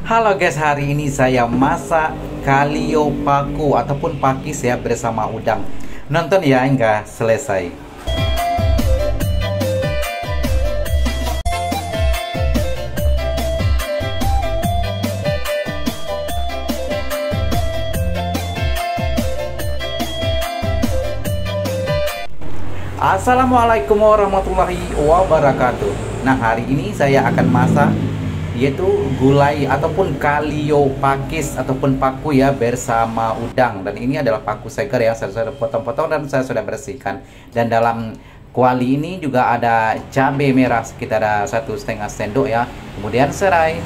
Halo guys, hari ini saya masak kalio paku ataupun pakis ya bersama udang. Nonton ya hingga selesai. Assalamualaikum warahmatullahi wabarakatuh. Nah, hari ini saya akan masak yaitu gulai ataupun kalio pakis ataupun paku ya bersama udang. Dan ini adalah paku seger ya, saya sudah potong-potong dan saya sudah bersihkan. Dan dalam kuali ini juga ada cabai merah sekitar 1,5 sendok ya, kemudian serai,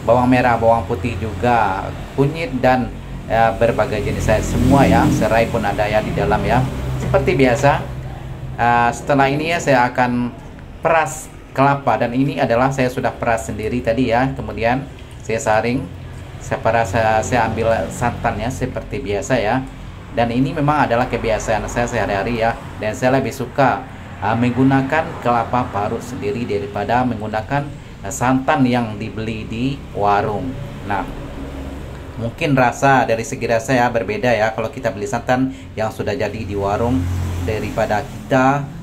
bawang merah, bawang putih juga, kunyit dan berbagai jenis semua ya. Serai pun ada ya di dalam ya. Seperti biasa, setelah ini ya saya akan peras kelapa, dan ini adalah saya sudah peras sendiri tadi ya. Kemudian saya saring, saya ambil santannya seperti biasa ya. Dan ini memang adalah kebiasaan saya sehari-hari ya, dan saya lebih suka menggunakan kelapa parut sendiri daripada menggunakan santan yang dibeli di warung. Nah, mungkin rasa dari segi rasa ya berbeda ya kalau kita beli santan yang sudah jadi di warung daripada kita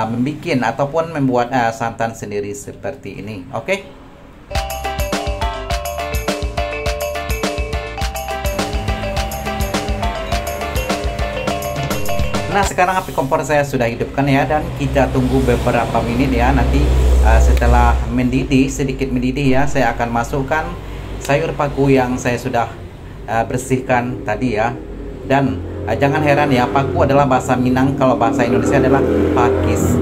membuat ataupun membuat santan sendiri seperti ini. Oke. Nah, sekarang api kompor saya sudah hidupkan ya, dan kita tunggu beberapa menit ya. Nanti setelah mendidih, sedikit mendidih ya, saya akan masukkan sayur paku yang saya sudah bersihkan tadi ya. Dan jangan heran ya, paku adalah bahasa Minang, kalau bahasa Indonesia adalah pakis.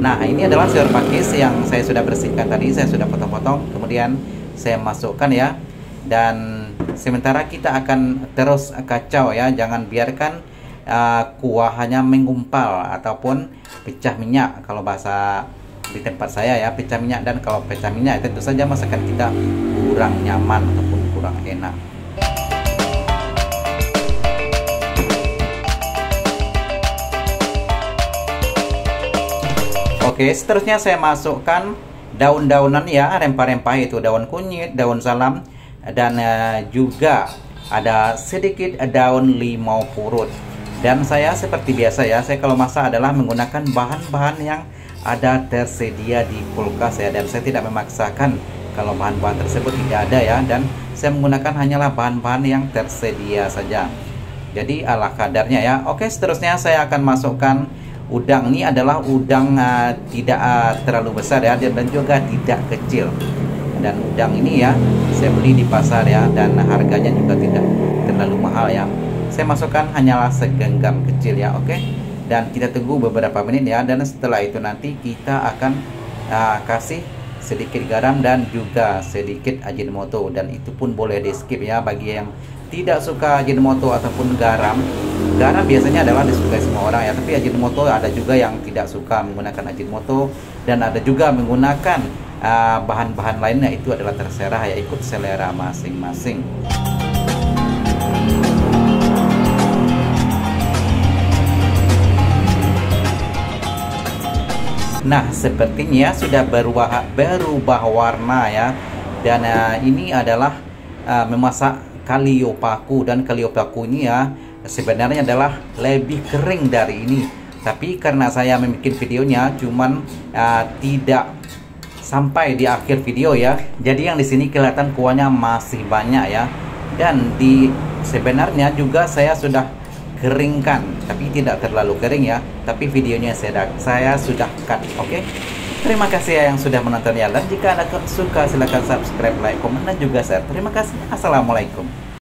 Nah, ini adalah sayur pakis yang saya sudah bersihkan tadi, saya sudah potong-potong, kemudian saya masukkan ya. Dan sementara kita akan terus kacau ya, jangan biarkan kuah hanya menggumpal ataupun pecah minyak kalau bahasa di tempat saya ya, pecah minyak. Dan kalau pecah minyak tentu saja masakan kita kurang nyaman ataupun kurang enak. Oke, seterusnya saya masukkan daun-daunan ya, rempah-rempah, itu daun kunyit, daun salam, dan juga ada sedikit daun limau purut. Dan saya seperti biasa ya, saya kalau masak adalah menggunakan bahan-bahan yang ada tersedia di kulkas ya, dan saya tidak memaksakan kalau bahan-bahan tersebut tidak ada ya, dan saya menggunakan hanyalah bahan-bahan yang tersedia saja. Jadi ala kadarnya ya. Oke, seterusnya saya akan masukkan udang. Ini adalah udang tidak terlalu besar ya, dan juga tidak kecil. Dan udang ini ya saya beli di pasar ya, dan harganya juga tidak terlalu mahal ya. Saya masukkan hanyalah segenggam kecil ya. Oke, dan kita tunggu beberapa menit ya. Dan setelah itu nanti kita akan kasih sedikit garam dan juga sedikit Ajinomoto, dan itu pun boleh di skip ya bagi yang tidak suka Ajinomoto ataupun garam. Garam biasanya adalah disukai semua orang ya, tapi Ajinomoto ada juga yang tidak suka menggunakan Ajinomoto, dan ada juga menggunakan bahan-bahan lainnya. Itu adalah terserah ya, ikut selera masing-masing. Nah, sepertinya sudah berubah warna ya. Dan ini adalah memasak kalio paku, dan kalio paku ini ya sebenarnya adalah lebih kering dari ini, tapi karena saya membuat videonya cuman tidak sampai di akhir video ya, jadi yang di sini kelihatan kuahnya masih banyak ya. Dan sebenarnya juga saya sudah keringkan, tapi tidak terlalu kering ya, tapi videonya saya sudah cut. Oke. Terima kasih ya yang sudah menonton ya, dan jika Anda suka silahkan subscribe, like, komen, dan juga share. Terima kasih. Assalamualaikum.